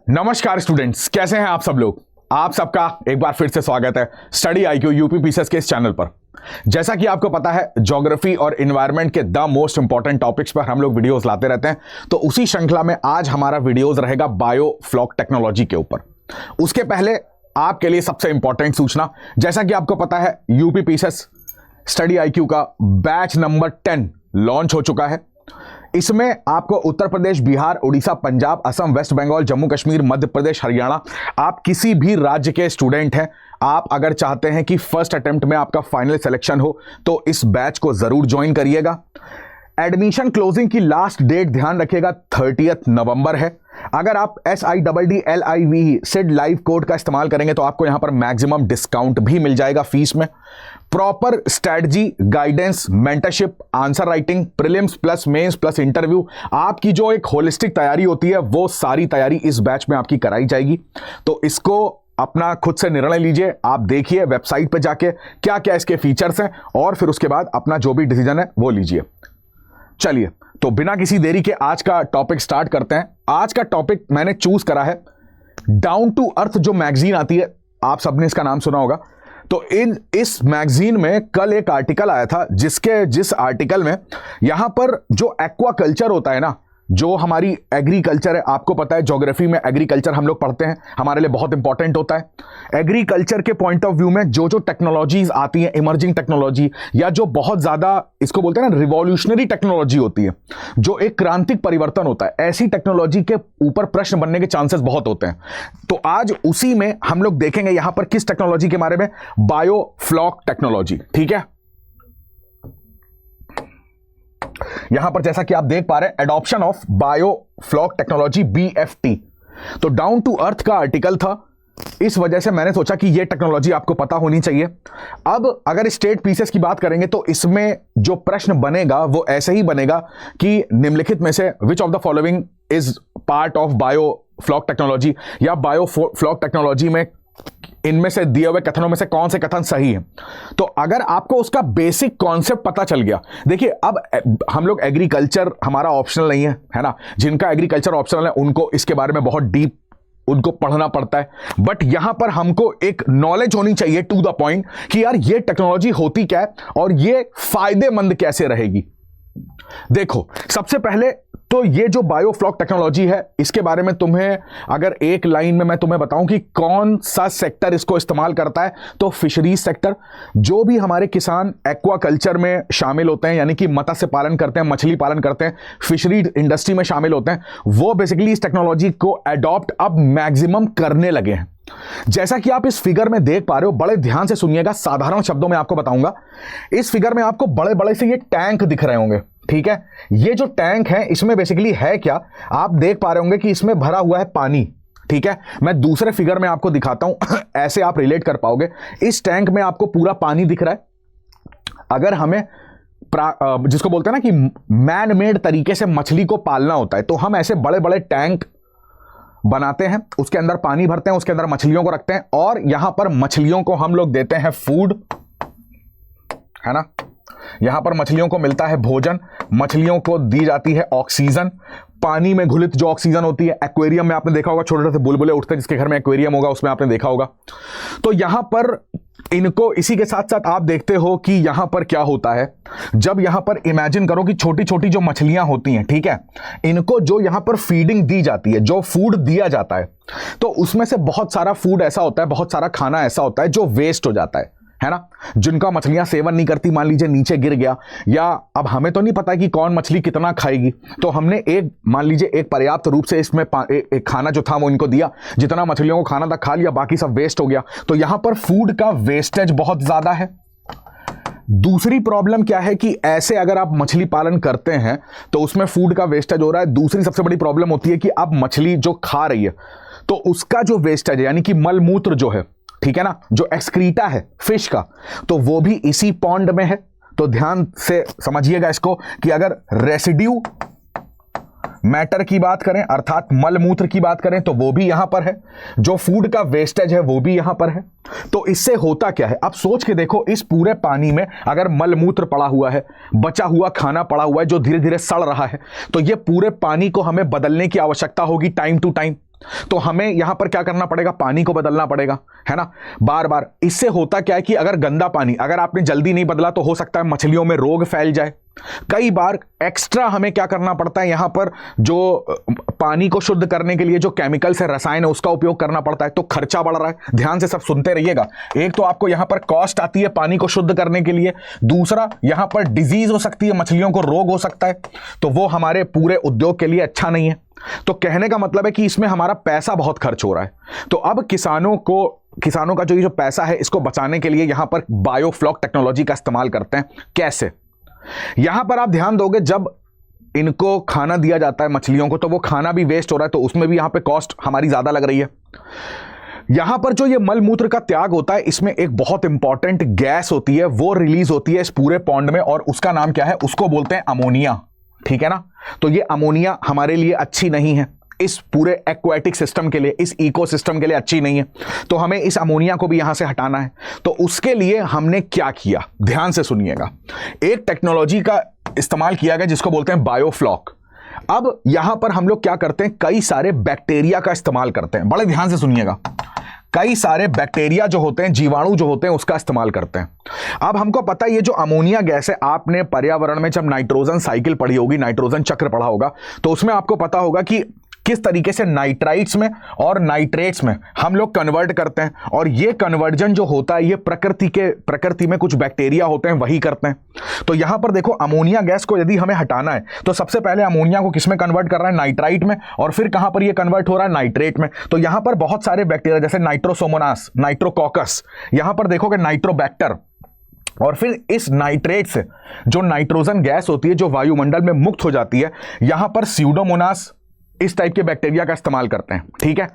नमस्कार स्टूडेंट्स, कैसे हैं आप सब लोग। आप सबका एक बार फिर से स्वागत है स्टडी आईक्यू यूपी पीसीएस के इस चैनल पर। जैसा कि आपको पता है, ज्योग्राफी और एनवायरनमेंट के द मोस्ट इंपॉर्टेंट टॉपिक्स पर हम लोग वीडियोस लाते रहते हैं। तो उसी श्रृंखला में आज हमारा वीडियोस रहेगा बायोफ्लॉक टेक्नोलॉजी के ऊपर। उसके पहले आपके लिए सबसे इंपॉर्टेंट सूचना, जैसा कि आपको पता है यूपी पीसीएस स्टडी आईक्यू का बैच नंबर 10 लॉन्च हो चुका है। इसमें आपको उत्तर प्रदेश, बिहार, उड़ीसा, पंजाब, असम, वेस्ट बंगाल, जम्मू कश्मीर, मध्य प्रदेश, हरियाणा, आप किसी भी राज्य के स्टूडेंट हैं, आप अगर चाहते हैं कि फर्स्ट अटेम्प्ट में आपका फाइनल सिलेक्शन हो तो इस बैच को जरूर ज्वाइन करिएगा। एडमिशन क्लोजिंग की लास्ट डेट ध्यान रखिएगा 30 नवंबर है। अगर आप SIDDLIVE सिड लाइव कोड का इस्तेमाल करेंगे तो आपको यहां पर मैक्सिमम डिस्काउंट भी मिल जाएगा फीस में। Proper strategy, guidance, mentorship, answer writing, prelims plus mains plus interview, आपकी जो एक होलिस्टिक तैयारी होती है वो सारी तैयारी इस बैच में आपकी कराई जाएगी। तो इसको अपना खुद से निर्णय लीजिए, आप देखिए वेबसाइट पे जाके क्या क्या इसके फीचर्स हैं और फिर उसके बाद अपना जो भी डिसीजन है वो लीजिए। चलिए, तो बिना किसी देरी के आज का टॉपिक स्टार्ट करते हैं। आज का टॉपिक मैंने चूज करा है डाउन टू अर्थ जो मैगजीन आती है, आप सबने इसका नाम सुना होगा। तो इस मैगजीन में कल एक आर्टिकल आया था जिस आर्टिकल में यहां पर जो एक्वाकल्चर होता है ना, जो हमारी एग्रीकल्चर है, आपको पता है ज्योग्राफी में एग्रीकल्चर हम लोग पढ़ते हैं, हमारे लिए बहुत इंपॉर्टेंट होता है। एग्रीकल्चर के पॉइंट ऑफ व्यू में जो टेक्नोलॉजीज आती हैं, इमर्जिंग टेक्नोलॉजी या जो बहुत ज्यादा इसको बोलते हैं ना रिवॉल्यूशनरी टेक्नोलॉजी होती है, जो एक क्रांतिक परिवर्तन होता है, ऐसी टेक्नोलॉजी के ऊपर प्रश्न बनने के चांसेस बहुत होते हैं। तो आज उसी में हम लोग देखेंगे यहां पर किस टेक्नोलॉजी के बारे में, बायोफ्लॉक टेक्नोलॉजी। ठीक है, यहां पर जैसा कि आप देख पा रहे हैं adoption of biofloc technology BFT। तो डाउन टू अर्थ का आर्टिकल था, इस वजह से मैंने सोचा कि यह टेक्नोलॉजी आपको पता होनी चाहिए। अब अगर स्टेट पीसेस की बात करेंगे तो इसमें जो प्रश्न बनेगा वो ऐसे ही बनेगा कि निम्नलिखित में से which of the following is part of biofloc technology, या बायोफ्लॉक टेक्नोलॉजी में इनमें से दिए हुए कथनों में से कौन से कथन सही है। तो अगर आपको उसका बेसिक कॉन्सेप्ट पता चल गया, देखिए अब हम लोग एग्रीकल्चर हमारा ऑप्शनल नहीं है ना, जिनका एग्रीकल्चर ऑप्शनल है उनको इसके बारे में बहुत डीप उनको पढ़ना पड़ता है, बट यहां पर हमको एक नॉलेज होनी चाहिए टू द पॉइंट कि यार ये टेक्नोलॉजी होती क्या है और ये फायदेमंद कैसे रहेगी। देखो, सबसे पहले तो ये जो बायोफ्लॉक टेक्नोलॉजी है इसके बारे में तुम्हें अगर एक लाइन में मैं तुम्हें बताऊं कि कौन सा सेक्टर इसको इस्तेमाल करता है, तो फिशरीज सेक्टर। जो भी हमारे किसान एक्वाकल्चर में शामिल होते हैं, यानी कि मत्स्य पालन करते हैं, मछली पालन करते हैं, फिशरी इंडस्ट्री में शामिल होते हैं, वो बेसिकली इस टेक्नोलॉजी को अडॉप्ट अब मैक्सिमम करने लगे हैं। जैसा कि आप इस फिगर में देख पा रहे हो, बड़े ध्यान से सुनिएगा, साधारण शब्दों में आपको बताऊंगा। इस फिगर में आपको बड़े बड़े से ये टैंक दिख रहे होंगे। ठीक है, ये जो टैंक है इसमें बेसिकली है क्या, आप देख पा रहे होंगे कि इसमें भरा हुआ है पानी। ठीक है, मैं दूसरे फिगर में आपको दिखाता हूं ऐसे आप रिलेट कर पाओगे। इस टैंक में आपको पूरा पानी दिख रहा है। अगर हमें जिसको बोलते हैं ना कि मैन मेड तरीके से मछली को पालना होता है, तो हम ऐसे बड़े बड़े टैंक बनाते हैं, उसके अंदर पानी भरते हैं, उसके अंदर मछलियों को रखते हैं और यहां पर मछलियों को हम लोग देते हैं फूड, है ना। यहां पर मछलियों को मिलता है भोजन, मछलियों को दी जाती है ऑक्सीजन, पानी में घुलित जो ऑक्सीजन होती है। एक्वेरियम में आपने देखा होगा छोटे छोटे बुलबुले उठते हैं, जिसके घर में एक्वेरियम होगा उसमें आपने देखा होगा। तो यहां पर इनको इसी के साथ साथ आप देखते हो कि यहां पर क्या होता है, जब यहां पर इमेजिन करो कि छोटी छोटी जो मछलियां होती हैं, ठीक है, इनको जो यहां पर फीडिंग दी जाती है, जो फूड दिया जाता है, तो उसमें से बहुत सारा फूड ऐसा होता है, बहुत सारा खाना ऐसा होता है जो वेस्ट हो जाता है ना, जिनका मछलियां सेवन नहीं करती। मान लीजिए नीचे गिर गया, या अब हमें तो नहीं पता कि कौन मछली कितना खाएगी, तो हमने मान लीजिए एक पर्याप्त रूप से इसमें एक खाना जो था वो इनको दिया, जितना मछलियों को खाना था खा लिया, बाकी सब वेस्ट हो गया। तो यहां पर फूड का वेस्टेज बहुत ज्यादा है। दूसरी प्रॉब्लम क्या है कि ऐसे अगर आप मछली पालन करते हैं तो उसमें फूड का वेस्टेज हो रहा है। दूसरी सबसे बड़ी प्रॉब्लम होती है कि अब मछली जो खा रही है तो उसका जो वेस्टेज है, यानी कि मलमूत्र जो है, ठीक है ना, जो एक्सक्रीटा है फिश का, तो वो भी इसी पॉन्ड में है। तो ध्यान से समझिएगा इसको कि अगर रेसिड्यू मैटर की बात करें, अर्थात मलमूत्र की बात करें, तो वो भी यहां पर है, जो फूड का वेस्टेज है वो भी यहां पर है। तो इससे होता क्या है, अब सोच के देखो, इस पूरे पानी में अगर मलमूत्र पड़ा हुआ है, बचा हुआ खाना पड़ा हुआ है जो धीरे धीरे सड़ रहा है, तो ये पूरे पानी को हमें बदलने की आवश्यकता होगी टाइम टू टाइम, तो हमें यहां पर क्या करना पड़ेगा, पानी को बदलना पड़ेगा, है ना, बार बार। इससे होता क्या है कि अगर गंदा पानी अगर आपने जल्दी नहीं बदला तो हो सकता है मछलियों में रोग फैल जाए। कई बार एक्स्ट्रा हमें क्या करना पड़ता है, यहां पर जो पानी को शुद्ध करने के लिए जो केमिकल्स है, रसायन है, उसका उपयोग करना पड़ता है, तो खर्चा बढ़ रहा है। ध्यान से सब सुनते रहिएगा। एक तो आपको यहां पर कॉस्ट आती है पानी को शुद्ध करने के लिए, दूसरा यहां पर डिजीज हो सकती है, मछलियों को रोग हो सकता है, तो वो हमारे पूरे उद्योग के लिए अच्छा नहीं है। तो कहने का मतलब है कि इसमें हमारा पैसा बहुत खर्च हो रहा है। तो अब किसानों का जो पैसा है, इसको बचाने के लिए यहां पर बायोफ्लॉक टेक्नोलॉजी का इस्तेमाल करते हैं। कैसे? यहां पर आप ध्यान दोगे, जब इनको खाना दिया जाता है मछलियों को, तो वो खाना भी वेस्ट हो रहा है, तो उसमें भी यहां पे कॉस्ट हमारी ज्यादा लग रही है। यहां पर जो ये मल मूत्र का त्याग होता है, इसमें एक बहुत इंपॉर्टेंट गैस होती है, वो रिलीज होती है इस पूरे पॉन्ड में, और उसका नाम क्या है, उसको बोलते हैं अमोनिया। ठीक है ना? तो ये अमोनिया हमारे लिए अच्छी नहीं है, इस पूरे एक्वाटिक सिस्टम के लिए, इस इकोसिस्टम के लिए अच्छी नहीं है। तो हमें इस अमोनिया को भी यहां से हटाना है। तो उसके लिए हमने क्या किया, ध्यान से सुनिएगा। एक टेक्नोलॉजी का इस्तेमाल किया गया जिसको बोलते हैं बायोफ्लॉक। अब यहां पर हम लोग क्या करते हैं, कई सारे बैक्टीरिया का इस्तेमाल करते हैं। बड़े ध्यान से सुनिएगा। कई सारे बैक्टीरिया जो होते हैं, जीवाणु जो होते हैं, उसका इस्तेमाल करते हैं। अब हमको पता है ये जो अमोनिया गैस है, आपने पर्यावरण में जब नाइट्रोजन साइकिल पढ़ी होगी, नाइट्रोजन चक्र पढ़ा होगा, तो उसमें आपको पता होगा कि किस तरीके से नाइट्राइट्स में और नाइट्रेट्स में हम लोग कन्वर्ट करते हैं। और ये कन्वर्जन जो होता है, ये प्रकृति में कुछ बैक्टीरिया होते हैं, वही करते हैं। तो यहां पर देखो, अमोनिया गैस को यदि हमें हटाना है, तो सबसे पहले अमोनिया को किसमें कन्वर्ट कर रहा है, नाइट्राइट में, और फिर कहां पर ये कन्वर्ट हो रहा है, नाइट्रेट में। तो यहां पर बहुत सारे बैक्टीरिया, जैसे नाइट्रोसोमोनास, नाइट्रोकॉकस, यहां पर देखोगे नाइट्रोबैक्टर, और फिर इस नाइट्रेट से जो नाइट्रोजन गैस होती है, जो वायुमंडल में मुक्त हो जाती है, यहां पर स्यूडोमोनास, इस टाइप के बैक्टीरिया का इस्तेमाल करते हैं। ठीक है?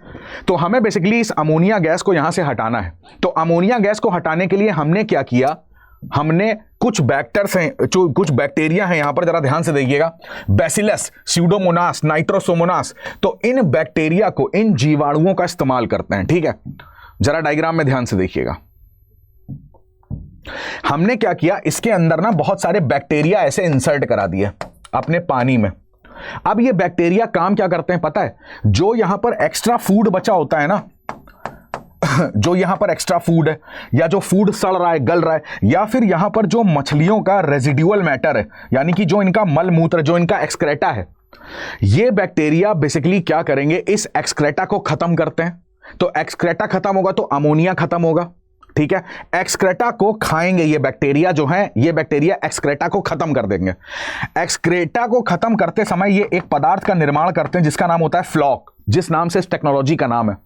तो हमें बेसिकली इस अमोनिया गैस को यहां से हटाना है। तो अमोनिया गैस को हटाने के लिए हमने क्या किया, हमने कुछ बैक्टर्स हैं, जो कुछ बैक्टीरिया हैं, यहां पर जरा ध्यान से देखिएगा, बैसिलस, स्यूडोमोनास, नाइट्रोसोमोनास, तो इन बैक्टीरिया को, इन जीवाणुओं का इस्तेमाल करते हैं। ठीक है? जरा डायग्राम में ध्यान से देखिएगा। हमने क्या किया, इसके अंदर ना बहुत सारे बैक्टीरिया ऐसे इंसर्ट करा दिए अपने पानी में। अब ये बैक्टीरिया काम क्या करते हैं पता है, जो यहां पर एक्स्ट्रा फूड बचा होता है ना, जो यहां पर एक्स्ट्रा फूड है, या जो फूड सड़ रहा है, गल रहा है, या फिर यहां पर जो मछलियों का रेजिडुअल मैटर है, यानी कि जो इनका मल मूत्र, जो इनका एक्सक्रेटा है, ये बैक्टीरिया बेसिकली क्या करेंगे, इस एक्सक्रेटा को खत्म करते हैं। तो एक्सक्रेटा खत्म होगा तो अमोनिया खत्म होगा। ठीक है? एक्सक्रेटा को खाएंगे ये बैक्टीरिया, जो है ये बैक्टीरिया एक्सक्रेटा को खत्म कर देंगे। एक्सक्रेटा को खत्म करते समय ये एक पदार्थ का निर्माण करते हैं जिसका नाम होता है फ्लॉक, जिस नाम से इस टेक्नोलॉजी का नाम है।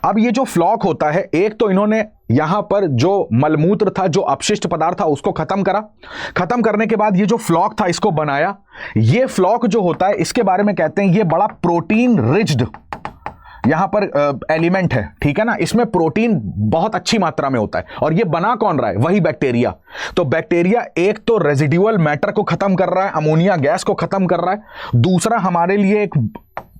अब ये जो फ्लॉक होता है, एक तो इन्होंने यहां पर जो मलमूत्र था, जो अपशिष्ट पदार्थ था, उसको खत्म करा। खत्म करने के बाद ये जो फ्लॉक था, इसको बनाया। ये फ्लॉक जो होता है, इसके बारे में कहते हैं ये बड़ा प्रोटीन रिच्ड यहां पर एलिमेंट है। ठीक है ना? इसमें प्रोटीन बहुत अच्छी मात्रा में होता है। और ये बना कौन रहा है, वही बैक्टीरिया। तो बैक्टीरिया एक तो रेजिडुअल मैटर को खत्म कर रहा है, अमोनिया गैस को खत्म कर रहा है, दूसरा हमारे लिए एक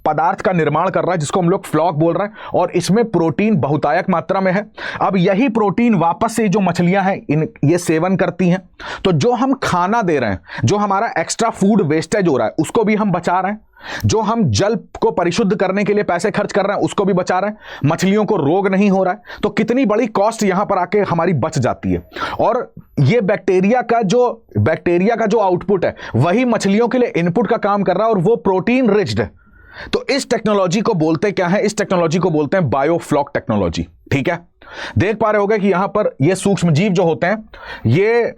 पदार्थ का निर्माण कर रहा है जिसको हम लोग फ्लॉक बोल रहे हैं, और इसमें प्रोटीन बहुतायक मात्रा में है। अब यही प्रोटीन वापस से जो मछलियां हैं, ये सेवन करती हैं। तो जो हम खाना दे रहे हैं, जो हमारा एक्स्ट्रा फूड वेस्टेज हो रहा है, उसको भी हम बचा रहे हैं। जो हम जल को परिशुद्ध करने के लिए पैसे खर्च कर रहे हैं, उसको भी बचा रहे हैं। मछलियों को रोग नहीं हो रहा है। तो कितनी बड़ी कॉस्ट यहां पर आके हमारी बच जाती है। और ये बैक्टीरिया का जो आउटपुट है, वही मछलियों के लिए इनपुट का काम कर रहा है, और वो प्रोटीन रिच्ड है। तो इस टेक्नोलॉजी को बोलते क्या है, इस टेक्नोलॉजी को बोलते हैं बायोफ्लॉक टेक्नोलॉजी। ठीक है? देख पा रहे होगे कि यहां पर ये सूक्ष्म जीव जो होते हैं, ये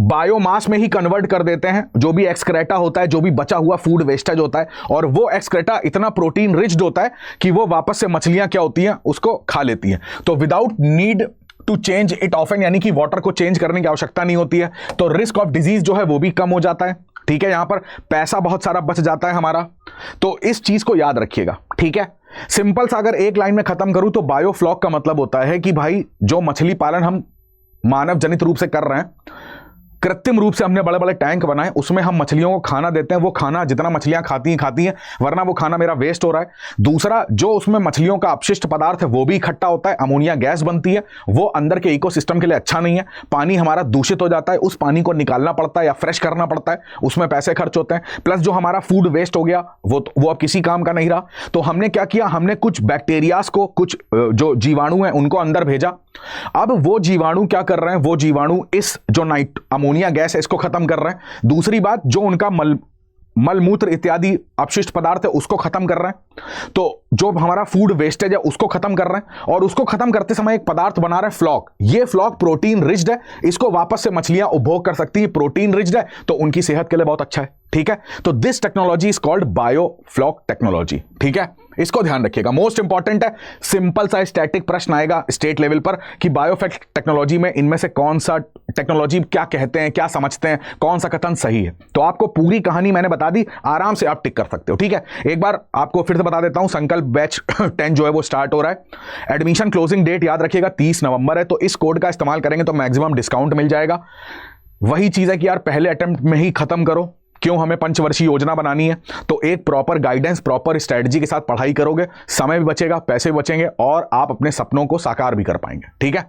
बायोमास में ही कन्वर्ट कर देते हैं जो भी एक्सक्रेटा होता है, जो भी बचा हुआ फूड वेस्टेज होता है। और वो एक्सक्रेटा इतना प्रोटीन रिच्ड होता है कि वो वापस से मछलियां क्या होती हैं, उसको खा लेती हैं। तो without need to change it often, यानी कि वाटर को चेंज करने की आवश्यकता नहीं होती है। तो रिस्क ऑफ डिजीज जो है वो भी कम हो जाता है। ठीक है? यहां पर पैसा बहुत सारा बच जाता है हमारा। तो इस चीज को याद रखिएगा। ठीक है? सिंपल सा अगर एक लाइन में खत्म करूं तो बायोफ्लॉक का मतलब होता है कि भाई, जो मछली पालन हम मानव जनित रूप से कर रहे हैं, कृत्रिम रूप से हमने बड़े बड़े टैंक बनाए, उसमें हम मछलियों को खाना देते हैं, वो खाना जितना मछलियां खाती हैं, वरना वो खाना मेरा वेस्ट हो रहा है। दूसरा, जो उसमें मछलियों का अपशिष्ट पदार्थ है वो भी इकट्ठा होता है, अमोनिया गैस बनती है, वो अंदर के इकोसिस्टम के लिए अच्छा नहीं है। पानी हमारा दूषित हो जाता है, उस पानी को निकालना पड़ता है या फ्रेश करना पड़ता है, उसमें पैसे खर्च होते हैं। प्लस जो हमारा फूड वेस्ट हो गया वो अब किसी काम का नहीं रहा। तो हमने क्या किया, हमने कुछ बैक्टीरियाज को, कुछ जो जीवाणु हैं उनको अंदर भेजा। अब वो जीवाणु क्या कर रहे हैं, वो जीवाणु इस जो अमोनिया गैस है इसको खत्म कर रहे हैं। दूसरी बात, जो उनका मलमूत्र इत्यादि अपशिष्ट पदार्थ है उसको खत्म कर रहे हैं। तो जो हमारा फूड वेस्टेज है उसको खत्म कर रहे हैं, और उसको खत्म करते समय एक पदार्थ बना रहे हैं फ्लॉक। ये फ्लॉक प्रोटीन रिच्ड है, इसको वापस से मछलियां उपभोग कर सकती हैं। प्रोटीन रिच्ड है तो उनकी सेहत के लिए बहुत अच्छा है, ठीक है। तो this technology is called biofloc technology, ठीक है। इसको ध्यान रखिएगा, मोस्ट इंपॉर्टेंट है। सिंपल सा स्टैटिक प्रश्न आएगा स्टेट लेवल पर कि बायोफ्लॉक टेक्नोलॉजी में इनमें से कौन सा टेक्नोलॉजी क्या कहते हैं, क्या समझते हैं, कौन सा कथन सही है। तो आपको पूरी कहानी मैंने बता दी, आराम से आप टिक कर सकते हो, ठीक है। एक बार आपको फिर से बता देता हूं, संकल्प बैच 10 जो है वो स्टार्ट हो रहा है। एडमिशन क्लोजिंग डेट याद रखिएगा 30 नवंबर है। तो इस कोड का इस्तेमाल करेंगे तो मैक्सिमम डिस्काउंट मिल जाएगा। वही चीज है कि यार पहले अटेम्प्ट में ही खत्म करो, क्यों, हमें पंचवर्षीय योजना बनानी है। तो एक प्रॉपर गाइडेंस, प्रॉपर स्ट्रेटजी के साथ पढ़ाई करोगे, समय भी बचेगा, पैसे भी बचेंगे, और आप अपने सपनों को साकार भी कर पाएंगे, ठीक है।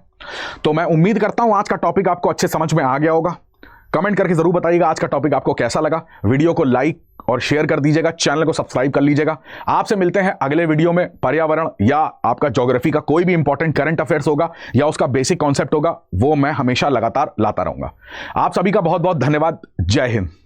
तो मैं उम्मीद करता हूं आज का टॉपिक आपको अच्छे समझ में आ गया होगा। कमेंट करके जरूर बताइएगा आज का टॉपिक आपको कैसा लगा। वीडियो को लाइक और शेयर कर दीजिएगा, चैनल को सब्सक्राइब कर लीजिएगा। आपसे मिलते हैं अगले वीडियो में। पर्यावरण या आपका ज्योग्राफी का कोई भी इंपॉर्टेंट करंट अफेयर्स होगा या उसका बेसिक कॉन्सेप्ट होगा, वो मैं हमेशा लगातार लाता रहूंगा। आप सभी का बहुत बहुत धन्यवाद। जय हिंद।